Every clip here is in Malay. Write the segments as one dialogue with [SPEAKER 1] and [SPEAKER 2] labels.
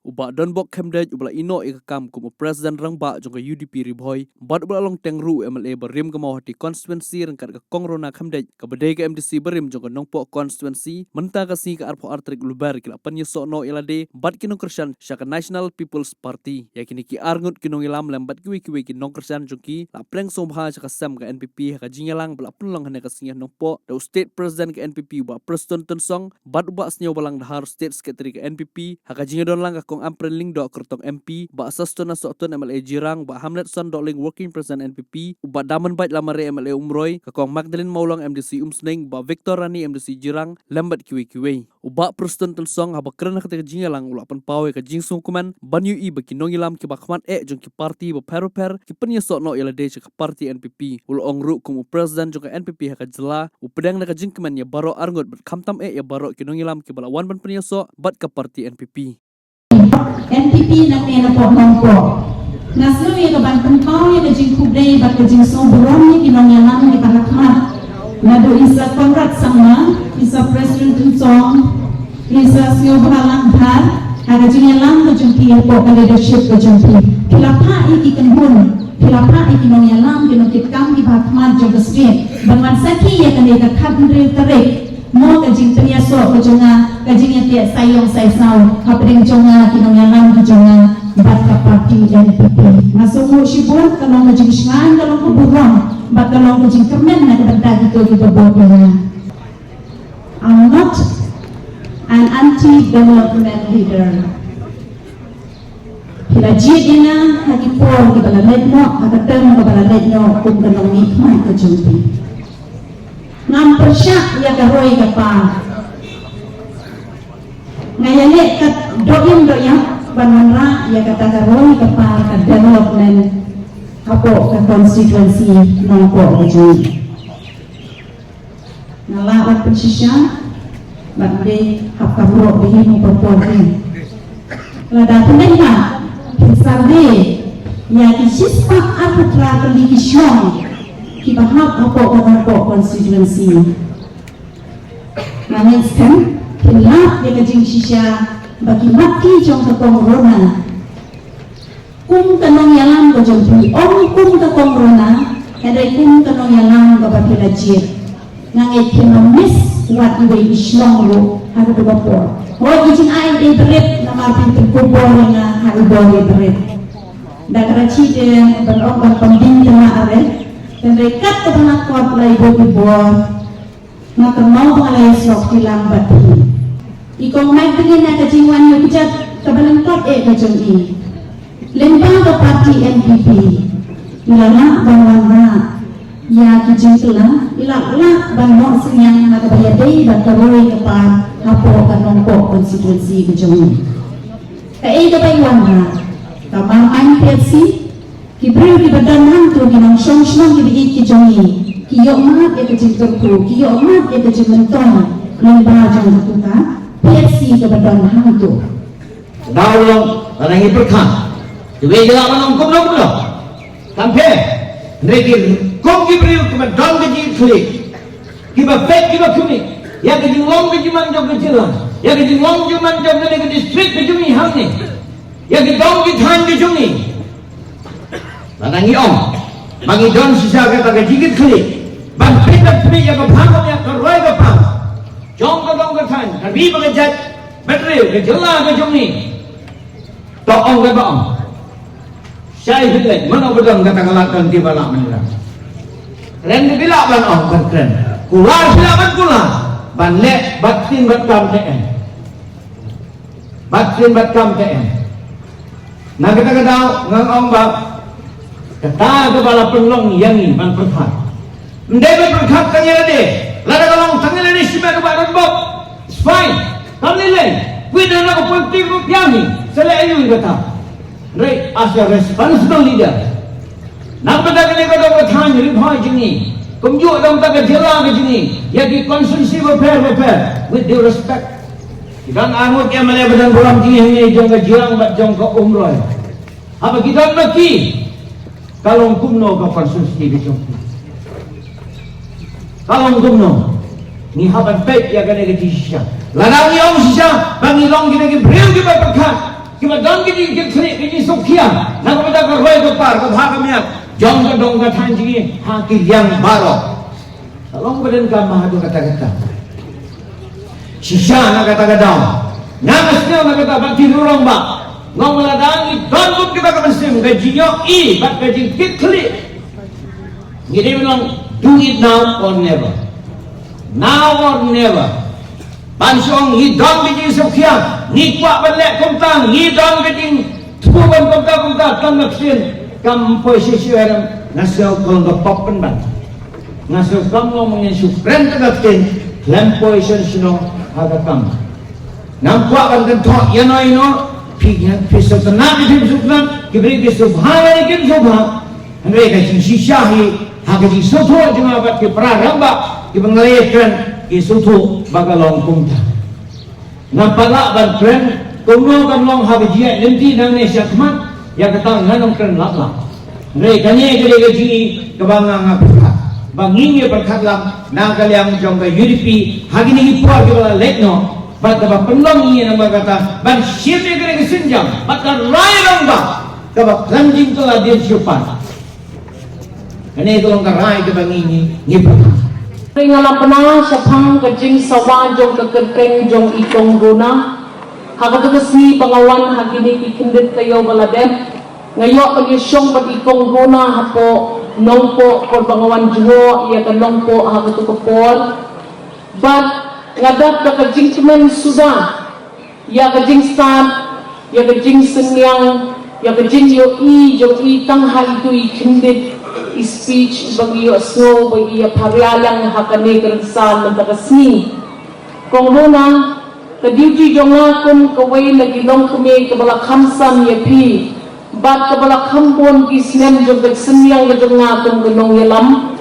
[SPEAKER 1] Uba donbok kemdej ubla ino ikakam kuma Presiden Rangba jongka UDP ribhoi bad ubla long tengru MLA berim ke mau hati konstituensi rengkat ke kongrona kemdej ke bedai ke MDC berim jongka nongpok konstituensi mentah kasi ke arpo artrik lubar kila penyesok no ilade bad kinong kersan syaka National People's Party yakini ki arngut kinong ilam lembat kiwi kinong kersan jongki la pleng sombha syaka sem ke NPP haka jinyalang bela penlang hane kasingah nongpok da state president ke NPP uba Preston Tensong bad uba senyaw balang dahar state secretary ke NPP haka jingadon lang kong Ampreling dok kertong MP ba sastona sotun MLA Jirang ba Hamlet Son dok ling working president NPP uba daman bait lamare MLA Umroy kakong Magdalene Maulang MDC Umsning ba Victor Rani MDC Jirang lambat kiwi uba Preston Tensong haba kerana ketika jingalang ulapan pawe ke jingsung kuman banyu i baki nongilam ki bakmat jong ki parti ba per ki penyesok no ilade ke parti NPP ul ongru kumu president jong NPP haka jela upedang na jingkeman ya baro arngot berkamtam ya baro ki nongilam ki bala wan ban penyesok bat ke parti NPP
[SPEAKER 2] NPP nak mena pok naslo ye kaban pentau ye kajing kubdai bat kajing so berom ye kinong yalang ni parakmat nado isa Konrad sama isa President Tunsong isa sio balang dhar ada jing yalang kajing ki pok leadership kajing kilapa iki kenbun kilapa iki kinong yalang kinong kitkam ki parakmat jong state bangan saki ye kan ye kadre tarik mo kajing penyaso kajonga kajing ya sayong saisau kapring jonga kinong yalang jonga bat ka parti NPP masumo sibun kalong kajing sngan kalong kuburong bat kalong kajing kemen na kadagdag ito gibabotnya. I'm not an anti-development leader. Kila jidina hagi por kibala ledno hagatem kibala ledno kung kalong mikmay kajumpi ngam persyak ya karoi kapa ngayale kat doyam bananra ya kata karoi kapa ka development apo ka constituency nongko kajui ngala pensisya bagde hapkamro bihin perpori lada tenenga sarde ya kisispa arputra television kibahap apa konstituensi nangiskan kilap dia kajing sisya bagi mati jong kakong rona kum kanong yalang ko jong pi kum kakong rona kadai kum kanong yalang ko bapila jir ngangit kinomis wat iwe islong lo haga bapor ho ijin ay de berit na mapin kubor nga haga berit dagarachi de banong pambing na are dan rekat kebenak kuat lay bobibor na kemau pengalay sok kilang bati ikong may tingin na kajingwan yung bijat kabalangkot kajong i lembang ke parti NPP ilana bangwana ya kajing telah ilaklah bangmo senyang na kabayadai bakaroy kapar hapo kanongko konstituensi kajong i kae kabaywan na kamang PFC kibril di badan hantu kinang syong ki jongi kiyo mat ya kecil terku kiyo mat ya kecil mentong lembah jang tuka PFC ke badan hantu
[SPEAKER 3] daulong rangi berkah dewe jela manong kum kampe nreki kum kibril ke badan kecil klik kiba pek kiba kuni ya kecil long kecil manjong kecil ya kecil long kecil manjong ke distrik kejungi hamni ya kecil kithan kejungi Nanangi om, mangi don sisa kata kejigit kali, ban pindah pini yang kebangun yang keroy kepang, jong ketong ketan, kabi pengejat, betril kejela kejungi, toong kebang, saya hilang, mana bedang kata kalakan di balak mana, keren di bilak ban om keren, kular bilak ban kular, ban lek batin batkam TN, batin batkam TN, nak kita tahu ngang om bab. Kata kepala penglong yang ini ban perkat. Ndai perkat kanya de. Lada kalong tanggal ini siapa kepada bob. Fine. Kami lain. Kita nak politik rupiahni. Selain itu kata. Ndai asal responsible leader. Nak pada kini kata bertanya ribhai jini. Kumjuk dong tak jela jini. Yaki konstitusi repair with due respect. Kita angut yang mana badan bolam jini hanya jong ke jirang bat jong ke umroh. Apa kita nak ki? Kalong kumno ka konstitusi kejong kalong kumno ni haban pek ya kene ke sisya lanang yong sisya bangi long kene ke bril ke berkat Kiba dong gini klik gini sukia. Nak pada keroi ke par ke bhag miat. Jong ke dong ke tanjingi haki yang baro. Tolong badan kamah tu kata-kata. Shisha nak kata-kata. Namasnya nak kata bakti nurong ba. Ngong ladangi don kita ke mesim gajinya bat gaji klik. Jadi bilang do it now or never. Now or never. Pansong hidang bijing sukhiya, ni kuat balik kumtang, hidang bijing tuan kumtang tangak sin, kam posisi orang nasau kong kepapan ban, nasau kong mengenai supren tangak sin, lem posisi sino agak kam. Nampak kan tentok yang ino, pisau tenang di subhan, kibri di subhan lagi subhan, mereka cici syahi, agak cici soto cuma buat keperaramba, kepengelihkan. Isutu bagalong kumta. Napala ban friend kuno kan long habijia nanti nang ne syakmat ya kata nganong kren lakla. Mereka ni gede gaji kebangang berkat. Banginge berkat lam nang kaliang jong ke UDP hagi ni ipua ke bala lekno bat ba penlong ni nama kata ban syirne gede kesenjam bat rai long ba ka klanjing to la dia syupan. Kene to long ka rai ke banginge ni berkat.
[SPEAKER 4] Ringalang penang sapang kajing sawan jong kekerteng jong ikong guna hakatukasni pangawan hakini ikindit kayo baladem ngayo pagyusyong pag ikong guna hapo nongpo por pangawan juho iya ka nongpo hakatukapor but ngadat ka kajing temen sudah ya kajing stad ya kajing senyang ya kajing yo i tangha itu ikindit speech bagi snow bagi parialang hakane kersan mentakasni kong luna ka duty jongakum kaway nagilong kami kabala khamsam yapi bat kabala khambon kisnem jog senyang jongakum gunong yalam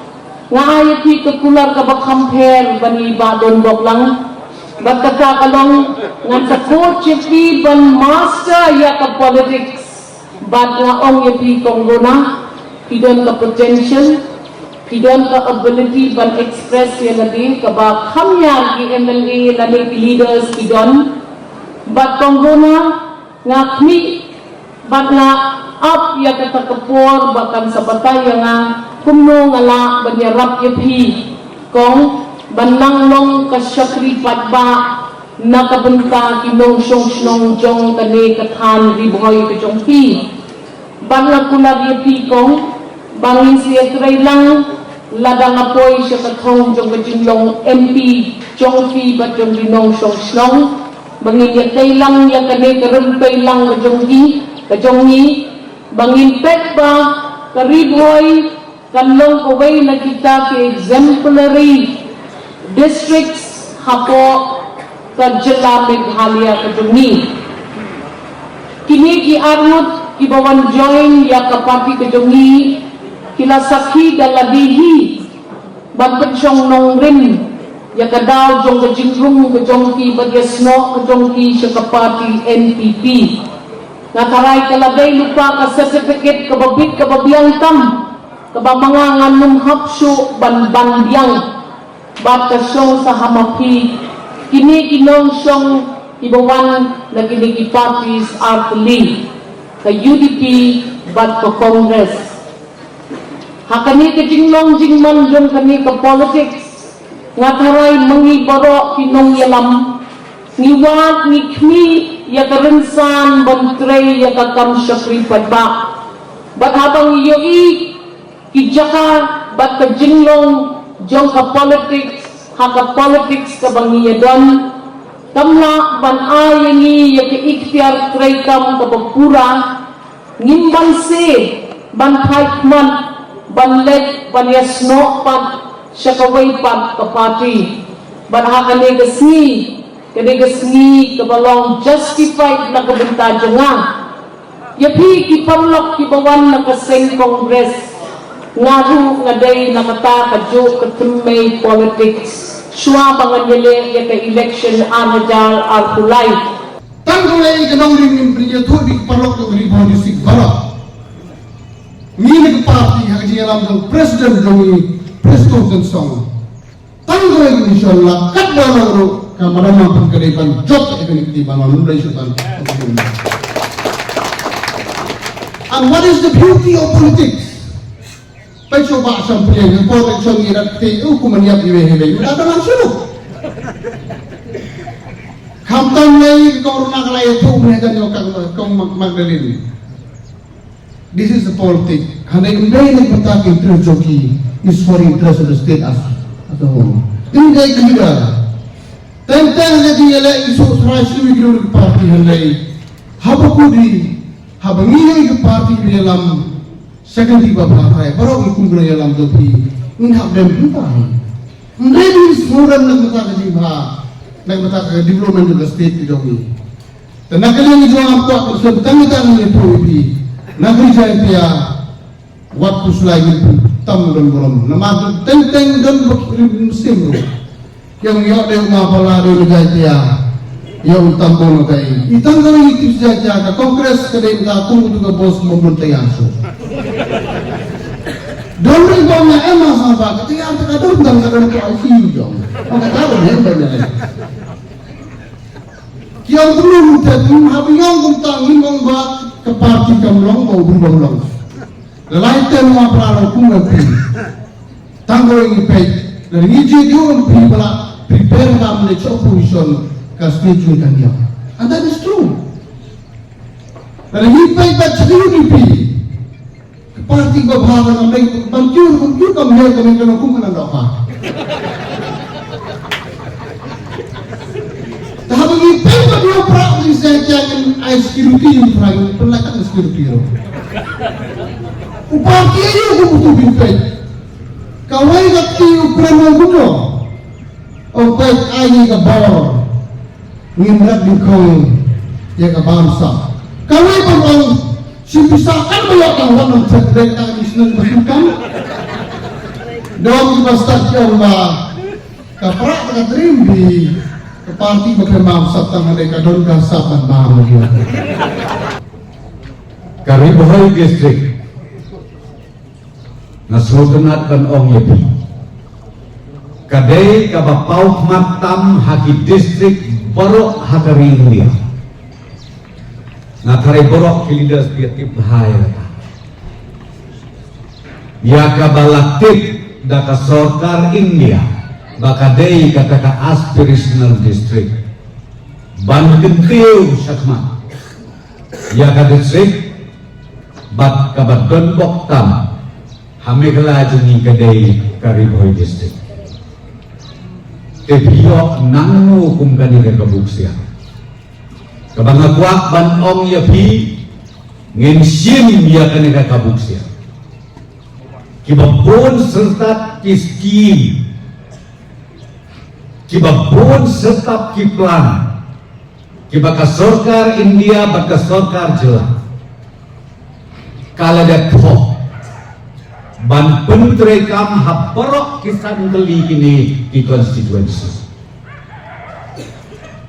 [SPEAKER 4] nga ayapi kakular ka bakhamper bani badon boklang bat kalong ngan sa coach yapi ban master ya ka politics bat nga ong yapi kong luna Pidon ka potential, pidon ka ability ban express yang nadi kaba kamyar ki MLA lani leaders pidon bat konggona nga kmi bat nga up ya kata kapor bakan sa batay nga kumno nga la banyarap yapi kong banang long kasyakri patba nakabunta kinong syong jong kani kathan riboy kajong pi ban kulag yapi kong bangin siya tray lang ladang apoy siya katong jong kajinglong MP jong fi bat jong dinong syong bangin yatay lang ya kane karumpay lang kajong ni bangin pet ba kariboy kanlong kaway na kita ki exemplary districts hapo kajala Meghalaya kajong ni kini ki arnot kibawan join ya kapati kajong ni kila sakhi daladihi ban pensyong nong rin ya kadaw jong kajingrung kajong ki bagyasno kajong ki syakapati NPP nataray kaladay lupa ka certificate kababit kababiyang tam kabamangangan nung hapsyo ban bandyang bat kasyong sa hamapi kini kinong syong ibawan na kinikipatis artili ka UDP bat ka Congress hakani ka jinglong jingman jong kani ka politics nga taray mangibaro kinong yalam niwat ni kmi ya karensan bantray ya kakam syakri padba bat habang iyo kijaka bat ka jinglong jong ka politics haka politics ka bangiya don tamla ban ayani ya ka ikhtiar tray kam ka pagpura ngimban se ban haikman banlet banyasno pat syakaway pat kapati banhakane gasni kabalong justified na kabunta nga yapi kiparlok kibawan na kaseng Congress ngaru ngaday nakata kadyo katumay politics syua banganyele ya ka election anadal arpulay
[SPEAKER 5] tanggulay kanong rin priya tubi kiparlok ng ribon si Barok Mini parti haji alam dong presiden dong presto tensong. Tanggal insyaallah kat dalam ro kamera mampu kedepan jot efektif banon mulai sultan. And what is the beauty of politics? ไปโชว์บะสัมเพลงพอไปชมยีรัตติอุกุมันยับยีเวเฮเลยมันada langsung kamtan lay corona kalay itu mereka nyokang kong Magdalene. This is the politics. Hanya ini yang bertak interest joki is for interest of the state as a whole. Ini dia kira. Tentang lagi ialah isu serasi wikir parti halai. Habakudi, habangi ke parti di dalam second tiba belakang. Baru ikut di dalam topi. Ini hak dem kita. Ini semua nak bertak jiwa. Nak bertak development of the state di dalam. Dan nak kalian itu apa? Sebetulnya itu ini. Negeri saya dia waktu selain tamu dan bolam. Nama tenteng dan musim yang ia ada mapala dari dia yang tamu nagai. Itang kalau itu saja ke kongres kedai tatung juga bos membuntai asu. Dulu bangnya emas apa? Ketika kita dulu dan kadang tu ICU jom. Kita tahu ni benda. Kian belum jadi habis yang tentang ingin buat ke parti kamlong mau berubah long. Lelai temu apa hukum nanti. Tanggal ini pay. Dan ini jadi orang pribadi prepare dalam the opposition kasih kan dia. And that is true. Dan ini pay baca UDP. Parti berbahagia dengan banjir kami kena hukum kan apa. Tapi kita berdua praktis saja dengan security yang terakhir perlakuan security itu. Upati aja aku butuh bintai. Kawai kati ukuran mengguno. Obat aja ke bawah. Ngimrat di kau ya ke bangsa. Kawai berang sipisakan banyak orang untuk mereka bisnes bersukan. Dalam investasi Allah kaprak tak terimbi. Ke parti berkembang sabtang mereka don kasapan mahu dia.
[SPEAKER 3] Karibohoi district nasultanat ban ong yepi kadai kabapau matam haki district borok hakari India na thare borok kilidas biatip bahaya ya kabalaktif daka sorkar India bakadei kataka aspirational district ban gentiu syakma ya ka district bat kabat don boktam hamegala juni kadai Karibohoi district tebiyo nangnu kumkani ke kabuksia kabanga kuak ban ong yapi ngensim ya kani ke kabuksia kibabon serta kiskim kibabon serta kiplan kibaka sorkar India baka sorkar jelas kala dia tok ban pentrekam haporok kisan kali kini di konstituensi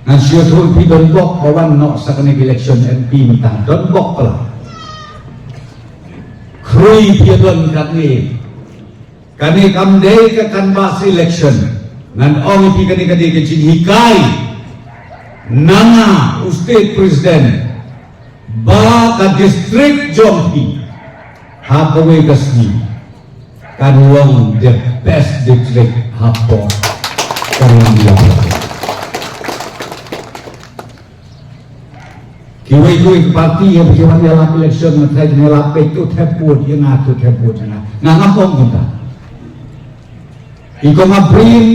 [SPEAKER 3] nan syutur pi don bok bawan no sakane election MP mitang don bok pala krui pi don kani kamdei ke kanvas election nan ong pi kani ke hikai nanga state president ba ka district jompi hapawe kasni kan wong the best district hapo kanang dia kiwi parti yang berjalan dalam election ngetai ngelap itu teput yang ngatur teput na ngapong kita iko ngabrin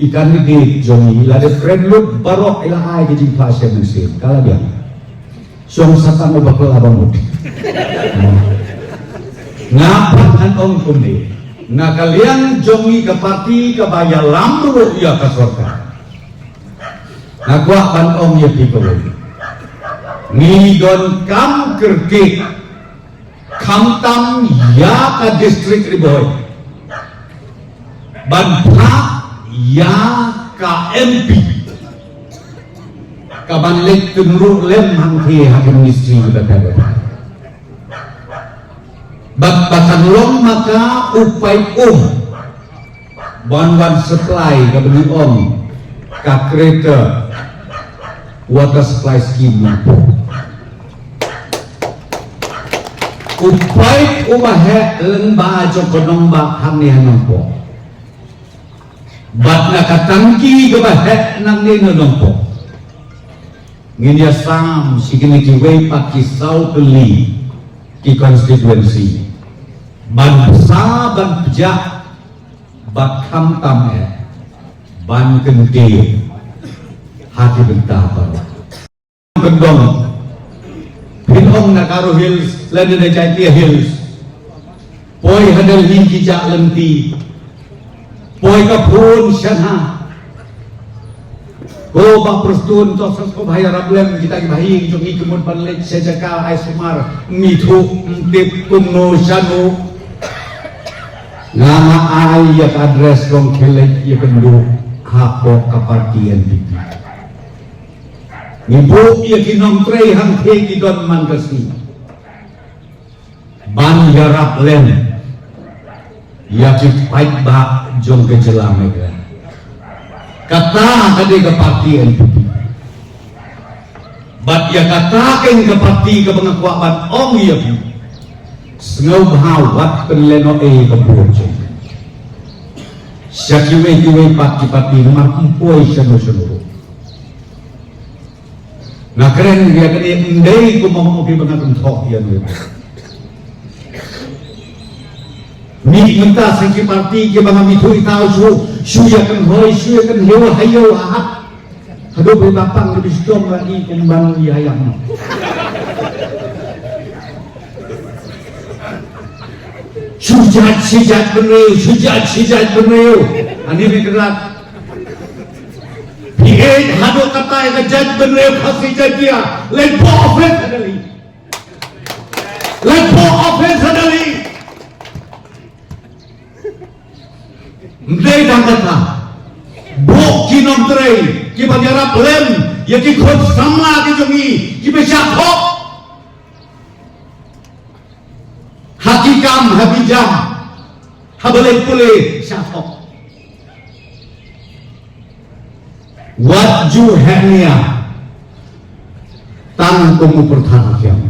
[SPEAKER 3] ikan di jongi lade friend look barok ila ai jadi fase mesin kala dia song satang bakal abang mudi ngapan an ong kumni na kalian jongi ke parti ke baya lamru ya ke sorka na kuah ban ong ya pikolo ni don kam kerke kam tam ya ke distrik Ribohoi ban pra ya ke MP kaban lek tunru lem hangke hakim ministry udah kabar batakan long maka upai ban supply kabeli ka kereta water supply scheme Upai umahe lemba jokonong ba kami hanompo. Bat nakatangki kebahe nang ni nompo. Nginya sam sikini kiwei pakisau keli ki konstituensi. Ban besar ban pejak bat kam ban kenti hati bentah baru. Kendong Pinong Nakaro Hills, Lada Jaitia Hills, Poi Hadal Hinji Jak Lenti, Poi Kapun Shana, Ko Bak Perstun Tosas Ko Bahaya Rablem kita bahing Jongi Kemud Panlek Sejaka Aisumar Mitu Mtip Kumno Shanu Nama ayat adres Rong Kelek Ya Kendu Hapo Kapartian Bibi Ibu ia kinong trei hang te kidon man kasi ban yarap len ia ki pait ba jong ke jelame ga kata kade ke parti NPP bat ia kata ken ke parti ke pengakuan ong ia pi sengau bahawat penleno ke bojo syakiwe kiwe parti nomor empoi seluruh nah keren dia kini endai ku mau pergi bengakan tok ya ni. Ni minta sengki parti ke bangam itu tahu suya kan hoi suya kan hewa hayo ahap. Aduh bertapang lebih strong lagi kembang dia ayam. Sujat bener. Ani bergerak. Dia hado kata yang kejat bener kasih dia. Lepo offense hadali. Ndai dah kata. Bok kinom trei, kita nyarap lem, ya kita sama kita jongi, kita syakok. Hakikam, habijam, habalek pule syakok. Wat ju hanya tang kumu pertanakiam